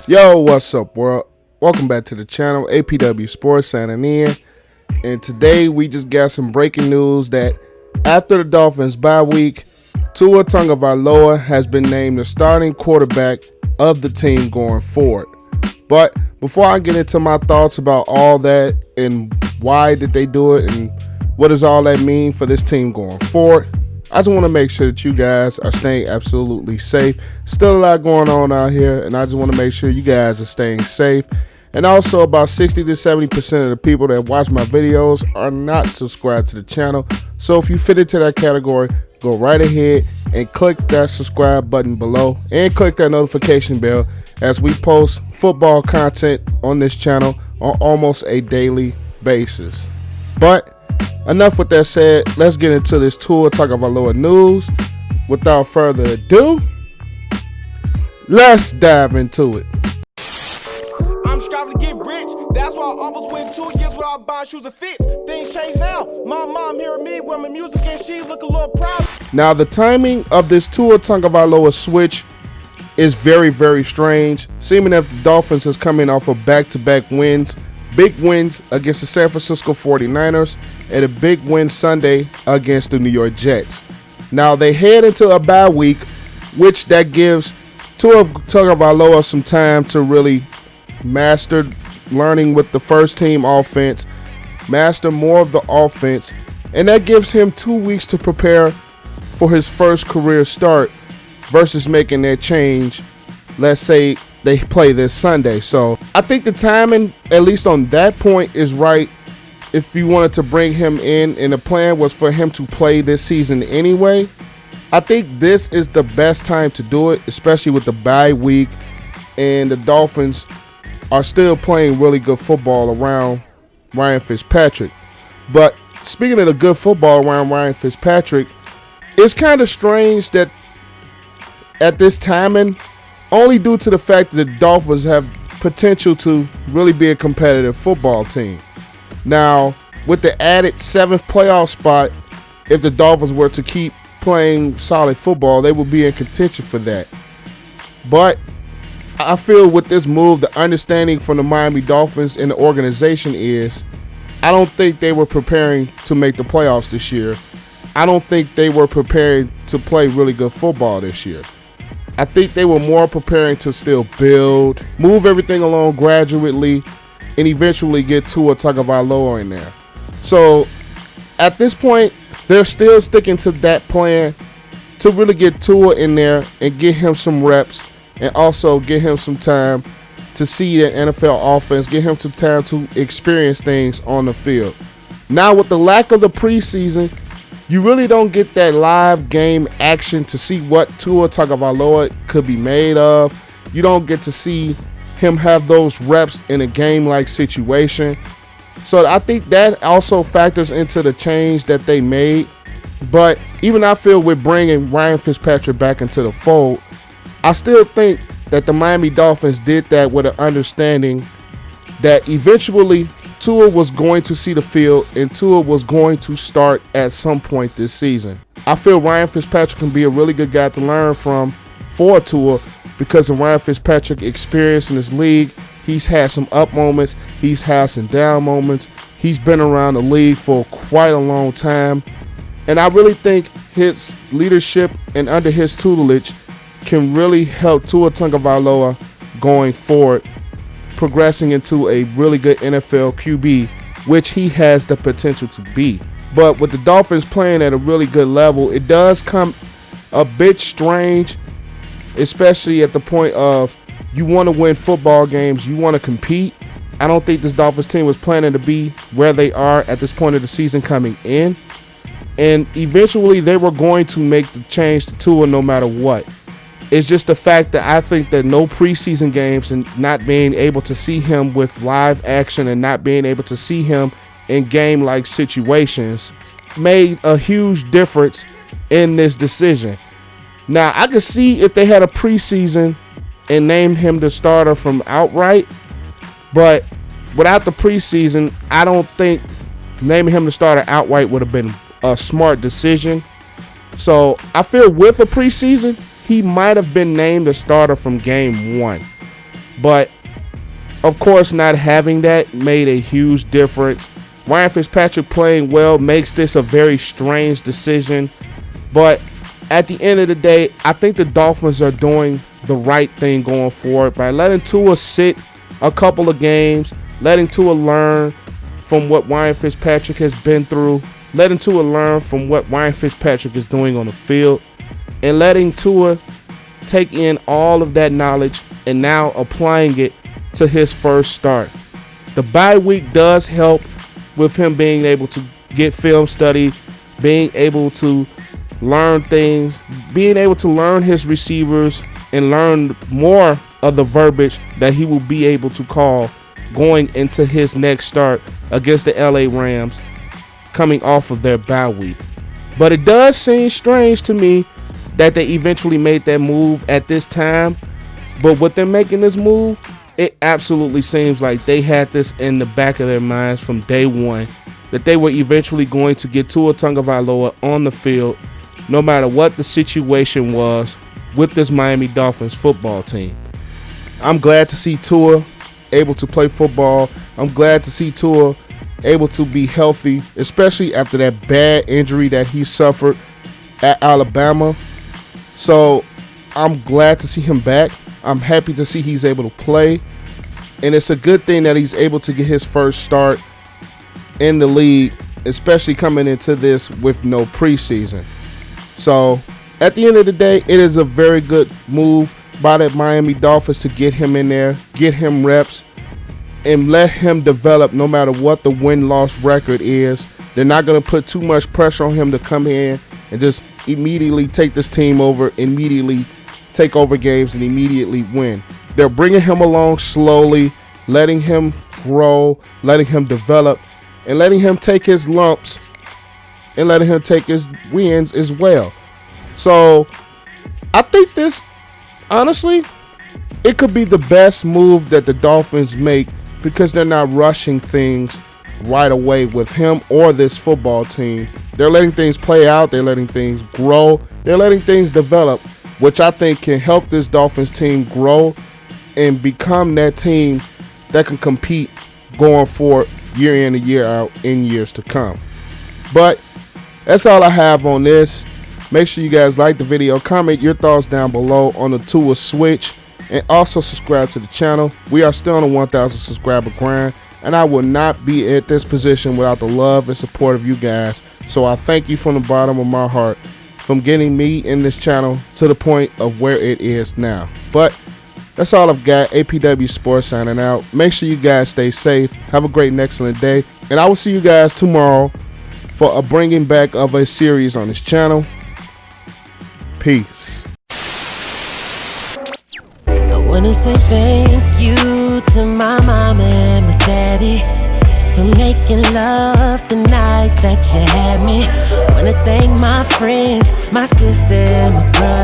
Yo, what's up, world? Welcome back to the channel, APW Sports signing in. And today we just got some breaking news that after the Dolphins bye week, Tua Tagovailoa has been named the starting quarterback of the team going forward. But before I get into my thoughts about all that and why did they do it and what does all that mean for this team going forward, I just want to make sure that you guys are staying absolutely safe. Still a lot going on out here, and I just want to make sure you guys are staying safe. And also, about 60 to 70% of the people that watch my videos are not subscribed to the channel. So if you fit into that category, go right ahead and click that subscribe button below and click that notification bell as we post football content on this channel on almost a daily basis. But enough with that said, let's get into this Tua Tagovailoa news. Without further ado, let's dive into it. I'm striving to get rich. That's why I almost went 2 years without buying shoes and fits. Things change now. My mom hearing me with my music and she look a little proud. Now, the timing of this Tua Tagovailoa switch is very, very strange. Seeming that the Dolphins is coming off of back-to-back wins. Big wins against the San Francisco 49ers and a big win Sunday against the New York Jets. Now they head into a bye week, which that gives Tua Tagovailoa some time to really master learning with the first team offense, master more of the offense, and that gives him 2 weeks to prepare for his first career start versus making that change, let's say they play this Sunday. So I think the timing, at least on that point, is right. If you wanted to bring him in and the plan was for him to play this season anyway, I think this is the best time to do it, especially with the bye week and the Dolphins are still playing really good football around Ryan Fitzpatrick. But speaking of the good football around Ryan Fitzpatrick, it's kind of strange that at this timing, only due to the fact that the Dolphins have potential to really be a competitive football team. Now, with the added 7th playoff spot, if the Dolphins were to keep playing solid football, they would be in contention for that. But I feel with this move, the understanding from the Miami Dolphins and the organization is, I don't think they were preparing to make the playoffs this year. I don't think they were preparing to play really good football this year. I think they were more preparing to still build, move everything along gradually, and eventually get Tua Tagovailoa in there. So at this point, they're still sticking to that plan to really get Tua in there and get him some reps and also get him some time to see the NFL offense, get him some time to experience things on the field. Now, with the lack of the preseason, you really don't get that live game action to see what Tua Tagovailoa could be made of. You don't get to see him have those reps in a game-like situation. So I think that also factors into the change that they made. But even I feel with bringing Ryan Fitzpatrick back into the fold, I still think that the Miami Dolphins did that with an understanding that eventually Tua was going to see the field and Tua was going to start at some point this season. I feel Ryan Fitzpatrick can be a really good guy to learn from for Tua because of Ryan Fitzpatrick's experience in this league. He's had some up moments. He's had some down moments. He's been around the league for quite a long time. And I really think his leadership and under his tutelage can really help Tua Tagovailoa going forward, progressing into a really good NFL QB, which he has the potential to be. But with the Dolphins playing at a really good level, it does come a bit strange, especially at the point of you want to win football games, you want to compete. I don't think this Dolphins team was planning to be where they are at this point of the season coming in. And eventually they were going to make the change to Tua no matter what. It's just the fact that I think that no preseason games and not being able to see him with live action and not being able to see him in game-like situations made a huge difference in this decision. Now, I could see if they had a preseason and named him the starter from outright, but without the preseason, I don't think naming him the starter outright would have been a smart decision. So I feel with a preseason, he might have been named the starter from game one. But of course, not having that made a huge difference. Ryan Fitzpatrick playing well makes this a very strange decision. But at the end of the day, I think the Dolphins are doing the right thing going forward by letting Tua sit a couple of games, letting Tua learn from what Ryan Fitzpatrick has been through, letting Tua learn from what Ryan Fitzpatrick is doing on the field, and letting Tua take in all of that knowledge and now applying it to his first start. The bye week does help with him being able to get film study, being able to learn things, being able to learn his receivers and learn more of the verbiage that he will be able to call going into his next start against the LA Rams coming off of their bye week. But it does seem strange to me that they eventually made that move at this time. But with them making this move, it absolutely seems like they had this in the back of their minds from day one, that they were eventually going to get Tua Tagovailoa on the field no matter what the situation was with this Miami Dolphins football team. I'm glad to see Tua able to play football. I'm glad to see Tua able to be healthy, especially after that bad injury that he suffered at Alabama. So I'm glad to see him back. I'm happy to see he's able to play. And it's a good thing that he's able to get his first start in the league, especially coming into this with no preseason. So at the end of the day, it is a very good move by the Miami Dolphins to get him in there, get him reps, and let him develop no matter what the win-loss record is. They're not going to put too much pressure on him to come in and just immediately take this team over, immediately take over games, and immediately win. They're bringing him along slowly, letting him grow, letting him develop, and letting him take his lumps and letting him take his wins as well. So I think this, honestly, it could be the best move that the Dolphins make because they're not rushing things right away with him or this football team. They're letting things play out. They're letting things grow. They're letting things develop, which I think can help this Dolphins team grow and become that team that can compete going forward year in and year out in years to come. But that's all I have on this. Make sure you guys like the video, comment your thoughts down below on the Tua switch, and also subscribe to the channel. We are still on a 1,000 subscriber grind, and I will not be at this position without the love and support of you guys. So I thank you from the bottom of my heart from getting me in this channel to the point of where it is now. But that's all I've got. APW Sports signing out. Make sure you guys stay safe. Have a great and excellent day. And I will see you guys tomorrow for a bringing back of a series on this channel. Peace. I wanna say thank you to my mom and my daddy for making love the night that you had me. Wanna thank my friends, my sister, and my brother.